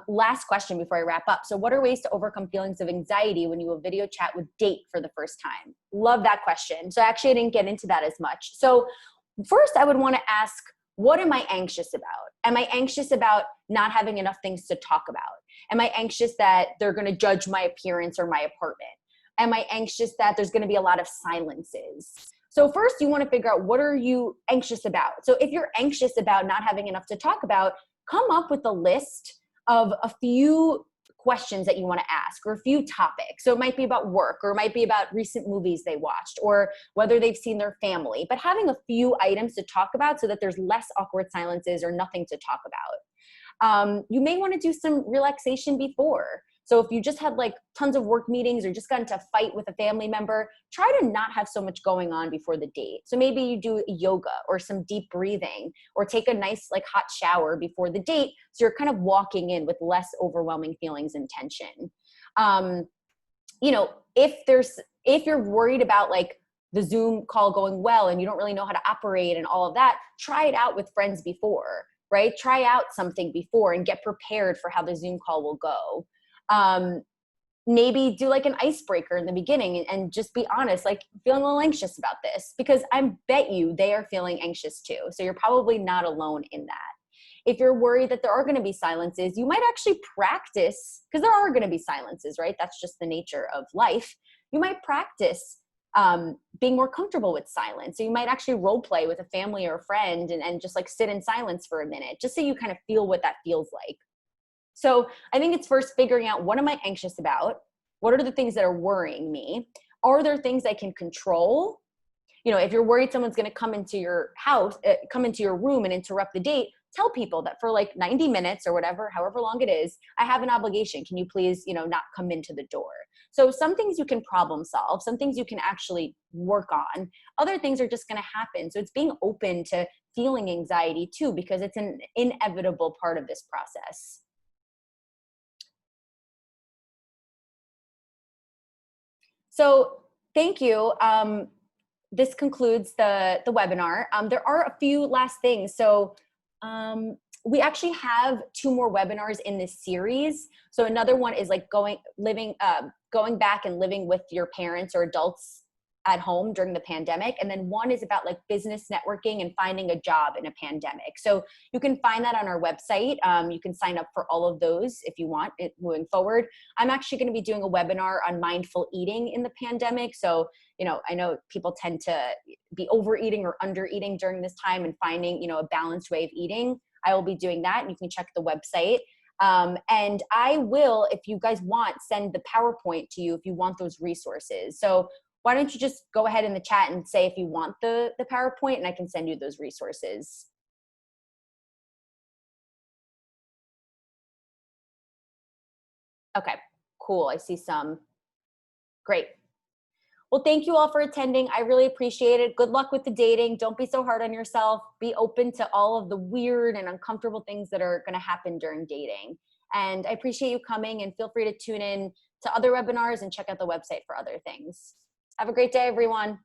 Last question before I wrap up. So what are ways to overcome feelings of anxiety when you will video chat with date for the first time? Love that question. So actually I didn't get into that as much. So first I would want to ask, what am I anxious about? Am I anxious about not having enough things to talk about? Am I anxious that they're going to judge my appearance or my apartment? Am I anxious that there's going to be a lot of silences? So first you want to figure out, what are you anxious about? So if you're anxious about not having enough to talk about, come up with a list of a few questions that you want to ask, or a few topics. So it might be about work, or it might be about recent movies they watched, or whether they've seen their family, but having a few items to talk about so that there's less awkward silences or nothing to talk about. You may want to do some relaxation before. So if you just had like tons of work meetings, or just got into a fight with a family member, try to not have so much going on before the date. So maybe you do yoga or some deep breathing, or take a nice like hot shower before the date. So you're kind of walking in with less overwhelming feelings and tension. If you're worried about like the Zoom call going well and you don't really know how to operate and all of that, try it out with friends before, right? Try out something before and get prepared for how the Zoom call will go. Maybe do like an icebreaker in the beginning and just be honest, like feeling a little anxious about this, because I bet you they are feeling anxious too. So you're probably not alone in that. If you're worried that there are going to be silences, you might actually practice, because there are going to be silences, right? That's just the nature of life. You might practice being more comfortable with silence. So you might actually role play with a family or a friend and just like sit in silence for a minute, just so you kind of feel what that feels like. So I think it's first figuring out, what am I anxious about? What are the things that are worrying me? Are there things I can control? If you're worried someone's going to come into your house, come into your room and interrupt the date, tell people that for like 90 minutes or whatever, however long it is, I have an obligation. Can you please, not come into the door? So some things you can problem solve, some things you can actually work on. Other things are just going to happen. So it's being open to feeling anxiety too, because it's an inevitable part of this process. So thank you. This concludes the webinar. There are a few last things. So we actually have 2 more webinars in this series. So another one is like going back and living with your parents or adults at home during the pandemic. And then one is about like business networking and finding a job in a pandemic. So you can find that on our website. You can sign up for all of those if you want it moving forward. I'm actually going to be doing a webinar on mindful eating in the pandemic. So, I know people tend to be overeating or under eating during this time, and finding, a balanced way of eating. I will be doing that. You can check the website. And I will, if you guys want, send the PowerPoint to you if you want those resources. So why don't you just go ahead in the chat and say if you want the PowerPoint, and I can send you those resources. Okay, cool. I see some. Great. Well, thank you all for attending. I really appreciate it. Good luck with the dating. Don't be so hard on yourself. Be open to all of the weird and uncomfortable things that are going to happen during dating. And I appreciate you coming, and feel free to tune in to other webinars and check out the website for other things. Have a great day, everyone.